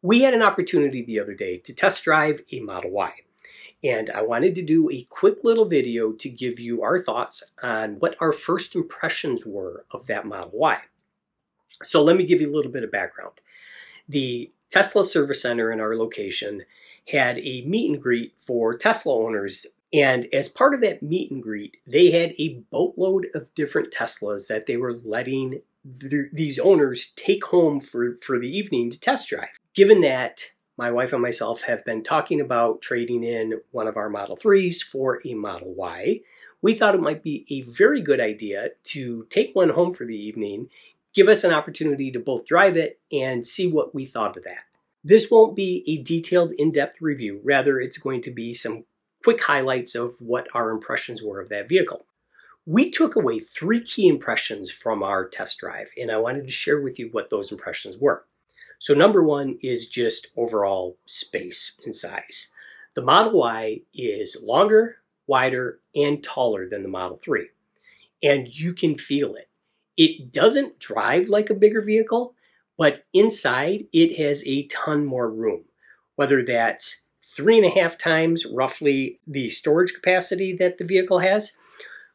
We had an opportunity the other day to test drive a Model Y, and I wanted to do a quick little video to give you our thoughts on what our first impressions were of that Model Y. So let me give you a little bit of background. The Tesla service center in our location had a meet and greet for Tesla owners, and as part of that meet and greet, they had a boatload of different Teslas that they were letting these owners take home for the evening to test drive. Given that my wife and myself have been talking about trading in one of our Model 3s for a Model Y, we thought it might be a very good idea to take one home for the evening, give us an opportunity to both drive it and see what we thought of that. This won't be a detailed, in-depth review. Rather, it's going to be some quick highlights of what our impressions were of that vehicle. We took away 3 key impressions from our test drive, and I wanted to share with you what those impressions were. So number 1 is just overall space and size. The Model Y is longer, wider, and taller than the Model 3, and you can feel it. It doesn't drive like a bigger vehicle, but inside it has a ton more room, whether that's 3.5 times roughly the storage capacity that the vehicle has,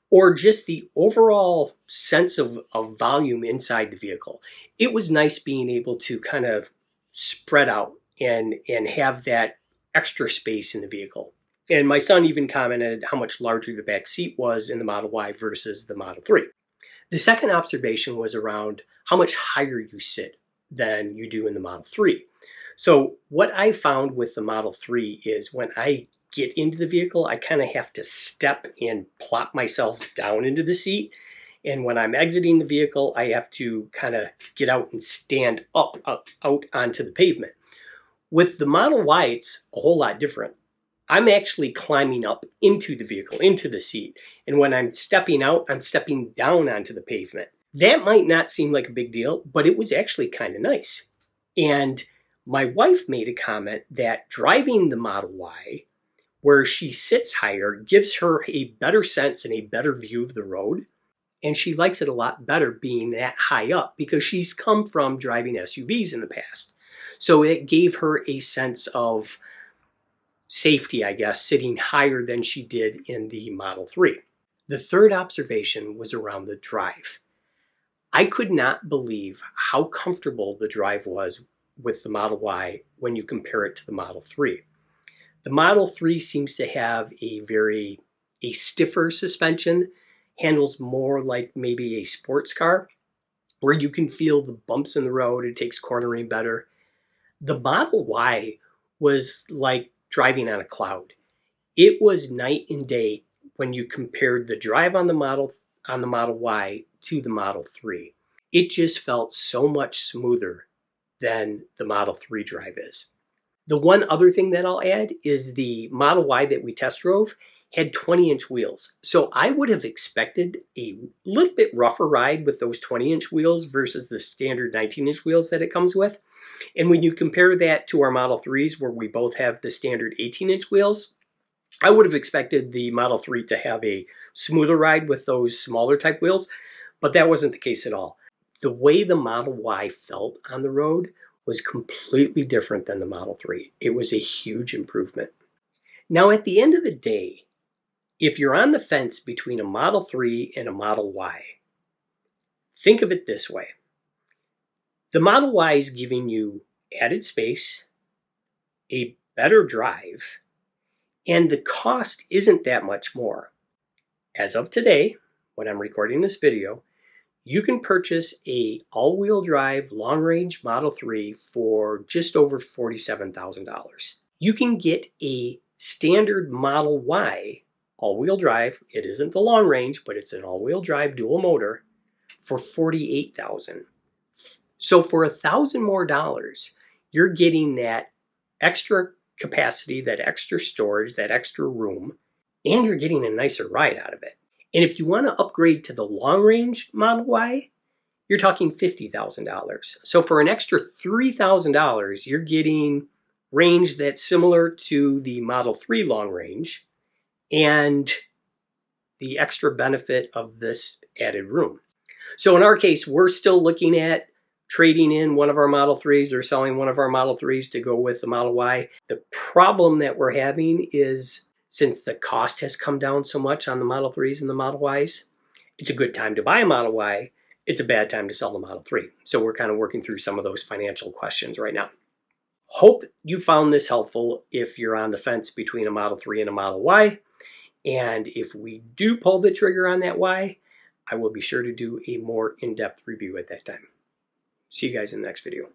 or just the overall sense of volume inside the vehicle. It was nice being able to kind of spread out and have that extra space in the vehicle. And my son even commented how much larger the back seat was in the Model Y versus the Model 3. The second observation was around how much higher you sit than you do in the Model 3. So what I found with the Model 3 is when I get into the vehicle, I kind of have to step and plop myself down into the seat. And when I'm exiting the vehicle, I have to kind of get out and stand up out onto the pavement. With the Model Y, it's a whole lot different. I'm actually climbing up into the vehicle, into the seat. And when I'm stepping out, I'm stepping down onto the pavement. That might not seem like a big deal, but it was actually kind of nice. And my wife made a comment that driving the Model Y, where she sits higher, gives her a better sense and a better view of the road. And she likes it a lot better being that high up because she's come from driving SUVs in the past. So it gave her a sense of safety, I guess, sitting higher than she did in the Model 3. The third observation was around the drive. I could not believe how comfortable the drive was with the Model Y when you compare it to the Model 3. The Model 3 seems to have a stiffer suspension, handles more like maybe a sports car, where you can feel the bumps in the road, it takes cornering better. The Model Y was like driving on a cloud. It was night and day when you compared the drive on the Model Y to the Model 3. It just felt so much smoother than the Model 3 drive is. The one other thing that I'll add is the Model Y that we test drove had 20-inch wheels. So I would have expected a little bit rougher ride with those 20-inch wheels versus the standard 19-inch wheels that it comes with. And when you compare that to our Model 3s, where we both have the standard 18-inch wheels, I would have expected the Model 3 to have a smoother ride with those smaller type wheels, but that wasn't the case at all. The way the Model Y felt on the road was completely different than the Model 3. It was a huge improvement. Now, at the end of the day, if you're on the fence between a Model 3 and a Model Y, think of it this way. The Model Y is giving you added space, a better drive, and the cost isn't that much more. As of today, when I'm recording this video, you can purchase a all-wheel drive long-range Model 3 for just over $47,000. You can get a standard Model Y all-wheel drive, it isn't the long range, but it's an all-wheel drive dual motor, for $48,000. So for $1,000 more, you're getting that extra capacity, that extra storage, that extra room, and you're getting a nicer ride out of it. And if you want to upgrade to the long-range Model Y, you're talking $50,000. So for an extra $3,000, you're getting range that's similar to the Model 3 long range and the extra benefit of this added room. So in our case, we're still looking at trading in one of our Model 3s or selling one of our Model 3s to go with the Model Y. The problem that we're having is, since the cost has come down so much on the Model 3s and the Model Ys, it's a good time to buy a Model Y. It's a bad time to sell the Model 3. So we're kind of working through some of those financial questions right now. Hope you found this helpful if you're on the fence between a Model 3 and a Model Y. And if we do pull the trigger on that Y, I will be sure to do a more in-depth review at that time. See you guys in the next video.